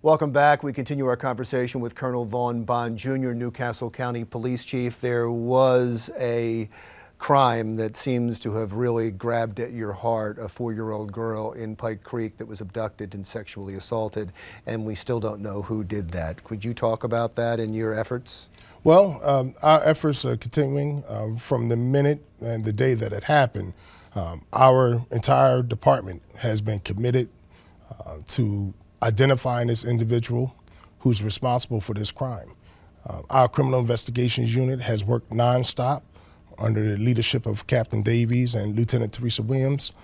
Welcome back. We continue our conversation with Colonel Vaughn M.Bond Jr., Newcastle County Police Chief. There was a crime that seems to have really grabbed at your heart, a 4-year-old girl in Pike Creek that was abducted and sexually assaulted, and we still don't know who did that. Could you talk about that and your efforts? Well, our efforts are continuing from the minute and the day that it happened. Our entire department has been committed to identifying this individual who's responsible for this crime. Our criminal investigations unit has worked nonstop under the leadership of Captain Davies and Lieutenant Teresa Williams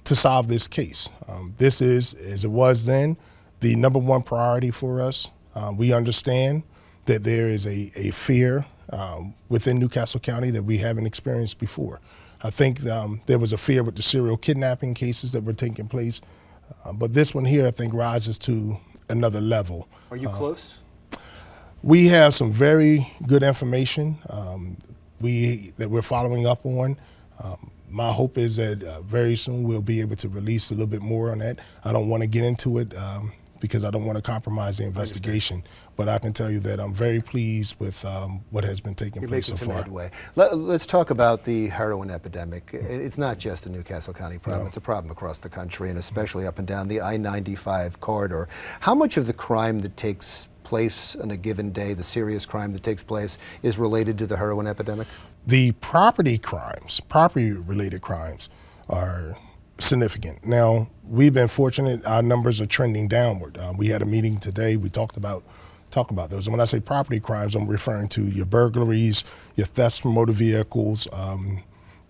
to solve this case. This is, as it was then, the #1 priority for us. We understand that there is a fear within Newcastle County that we haven't experienced before. I think there was a fear with the serial kidnapping cases that were taking place, but this one here I think rises to another level. Are you close? We have some very good information that we're following up on. My hope is that very soon we'll be able to release a little bit more on that. I don't want to get into it because I don't want to compromise the investigation, but I can tell you that I'm very pleased with what has been taking place so far. Headway. Let's talk about the heroin epidemic. It's not just a Newcastle County problem, It's a problem across the country and especially up and down the I-95 corridor. How much of the crime that takes place on a given day, the serious crime that takes place, is related to the heroin epidemic? The property related crimes are significant. Now, we've been fortunate, our numbers are trending downward. We had a meeting today, we talked about those. And when I say property crimes, I'm referring to your burglaries, your thefts from motor vehicles,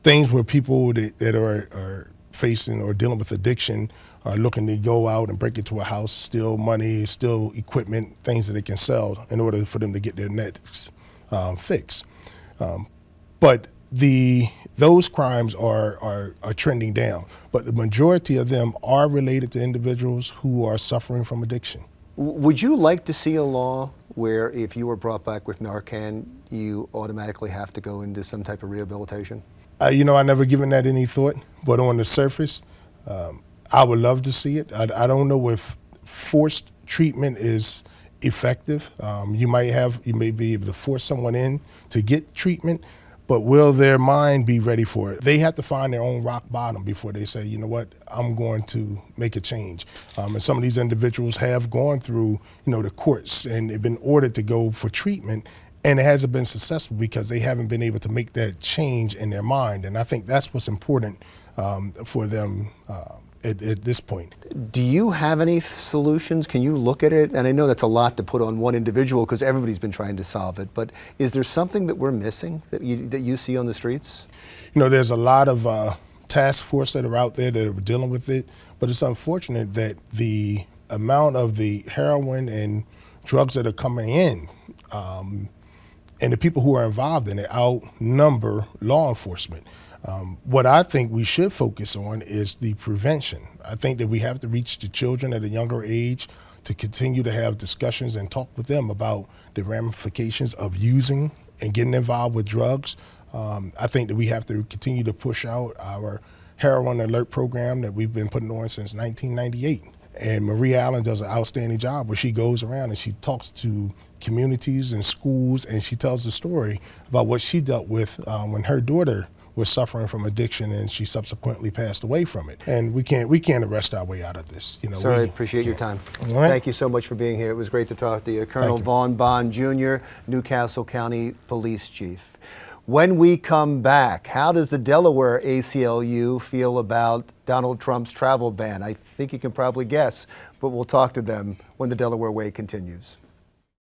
things where people that are facing or dealing with addiction are looking to go out and break into a house, steal money, steal equipment, things that they can sell in order for them to get their nets fixed. But those crimes are trending down, but the majority of them are related to individuals who are suffering from addiction. Would you like to see a law where if you were brought back with Narcan, you automatically have to go into some type of rehabilitation? You know, I never given that any thought, but on the surface, I would love to see it. I don't know if forced treatment is effective. You may be able to force someone in to get treatment, but will their mind be ready for it? They have to find their own rock bottom before they say, you know what, I'm going to make a change. And some of these individuals have gone through, the courts and they've been ordered to go for treatment, and it hasn't been successful because they haven't been able to make that change in their mind. And I think that's what's important for them at this point. Do you have any solutions? Can you look at it? And I know that's a lot to put on one individual because everybody's been trying to solve it, but is there something that we're missing that you see on the streets? There's a lot of task force that are out there that are dealing with it, but it's unfortunate that the amount of the heroin and drugs that are coming in and the people who are involved in it outnumber law enforcement. What I think we should focus on is the prevention. I think that we have to reach the children at a younger age to continue to have discussions and talk with them about the ramifications of using and getting involved with drugs. I think that we have to continue to push out our heroin alert program that we've been putting on since 1998. And Marie Allen does an outstanding job where she goes around and she talks to communities and schools and she tells the story about what she dealt with when her daughter was suffering from addiction and she subsequently passed away from it. And we can't arrest our way out of this. Sir, I appreciate your time. All right. Thank you so much for being here. It was great to talk to you. Colonel Vaughn M.Bond Jr., Newcastle County Police Chief. When we come back, how does the Delaware ACLU feel about Donald Trump's travel ban? I think you can probably guess, but we'll talk to them when the Delaware Way continues.